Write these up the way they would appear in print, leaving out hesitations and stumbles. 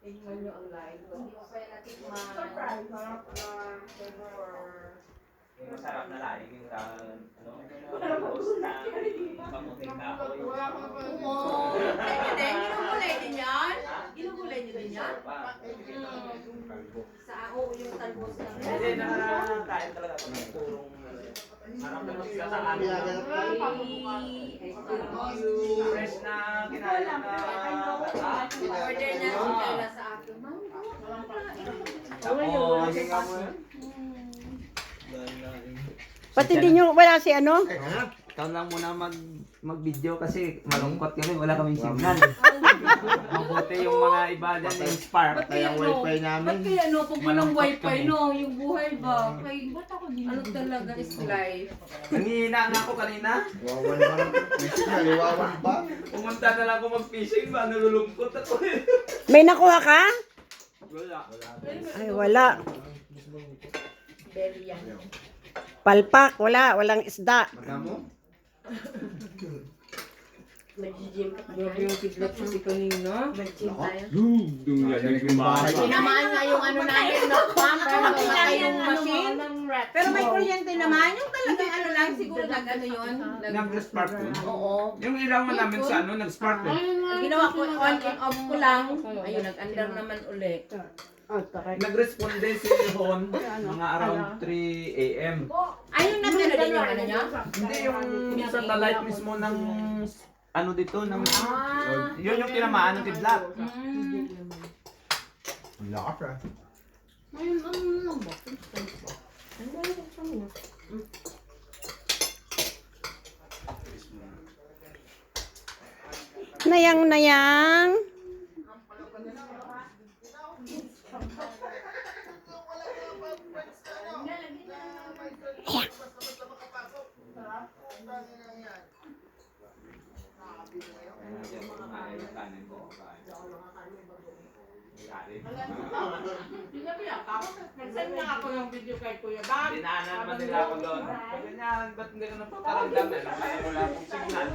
Tingnan nyo ang live. Hindi ko kaya natikman. Surprise! Sarap na flavor. Yung masarap na laing yung roast na kamuting kahoy. Oo. Ginugulay din yan? Ginugulay nyo din yan? Sa oo, yung talbos lang. Hindi, nakakain talaga ito ng purong sarap na magsasahan. Fresh na kinain na Order na si Kayla sa akin. tapos Pati din yung wala si ano? ikaw lang muna mag-video kasi malungkot kami, wala kaming signal. Mabuti yung mga iba dyan yung Spark. Kaya ang wifi namin. Ba't kaya no? Pag walang Malungkot wifi kami. no, yung buhay ba? Kay, ba't ako din? Ano talaga is life? Nangihina nga ako kanina. Wawan ba? May signal, wawan ba? Pumunta na lang ako mag-fishing ba? Nalulungkot ako eh. May nakuha ka? Wala. Ay, wala. Belly yan. Palpak, wala. Walang isda. Magamo? Mag-gym ka pa Grabe yan. yung kidlat kasi kanina. Mag-gym tayo. Tinamaan nga yung ano namin, no? Ma'am, Tinamaan yung machine. Pero may kuryente naman. Yung talagang ano lang, siguro Nag-ano yun? Nag-spark yun? Oo. Yung ilaw namin sa ano, nag-spark yun. Ang ginawa ko, on and off ko lang. Ayun, nag-under naman ulit. Nag-responde si Hon mga around 3 a.m. Ayun, nag-ano din yung ano niya? Hindi yung satellite mismo ng ano dito ng Ah. yun yung tinamaan ng kidlat. Ang lakas ah. Ayun, ano lang ba? Nayang. Nag-send na ako ng video kay Kuya Bab. Dinaanan naman nila ako doon. Sabi niya, ba't hindi ka napaparamdam eh? Kaya wala akong signal.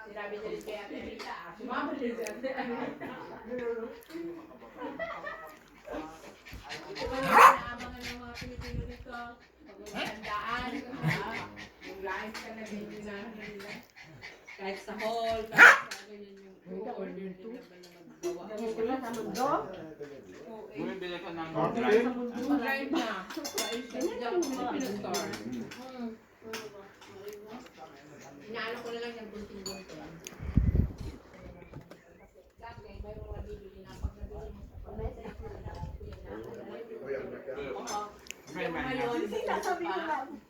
Sinabi niya rin kaya Ate Rita, sumama rin si Ate Naabangan ng mga Pilipino dito. Pagkakandaan. Yung live ka na video na nila. Kahit sa hall, kahit sa ganyan yung order nila ba na maggawa. Bumibili ka ng drive. Mag-live na. Sa Instagram, Filipino Store. Inaano ko na lang yung bunting-bunting. Dati, mayroong nabibili na pag nabili mo sa pamesa. May Ngayon,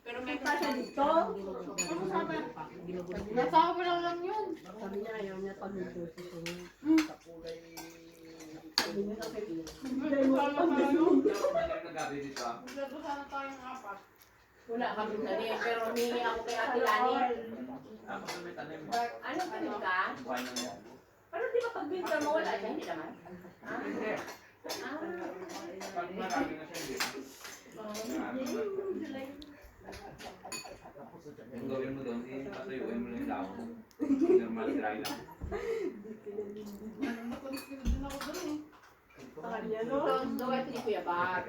pero may kasya dito. Nasa ako lang yun. Sabi niya, ayaw niya pag nag-duty siya. nagabi dito. Sana tayong apat. Wala kami tani, pero humingi ako kay Ate Lani. Tapos may tanim mo. Ano tanim ka? Buhay na yan. Pero di ba pag winter mo wala siya? Hindi naman. Hindi. Pag marami na siya hindi. Ang gawin mo doon, patuyuin mo lang yung daon. Normal dry lang. Gawin ni Kuya Bab.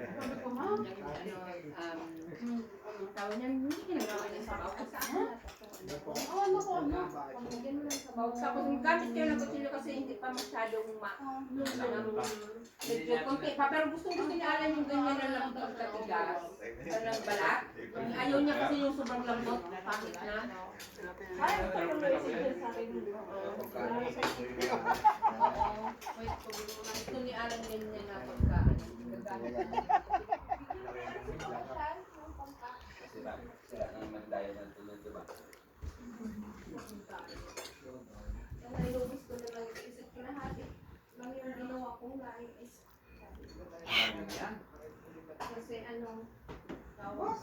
Tawag niya, hindi ginagawa niya sa bawa. Pamigyan mo lang sa bawa. Tapos gamit kayo ng kutsilyo kasi hindi pa masyadong medyo konti pa. Pero gusto niya alam yung ganyan na lang pagkatigas. Parang balat. Ayaw niya kasi yung sobrang lambot. Pangit na. Ayaw ko yung message sa akin. Wait, gusto ni Alan ganyan na pagka gagamit na. Sila naman dahil ng tulad, diba? Nailubos ko na lang yung isip ko na hati. Lang yung ginawa kong laing is. Kasi ano, tawag.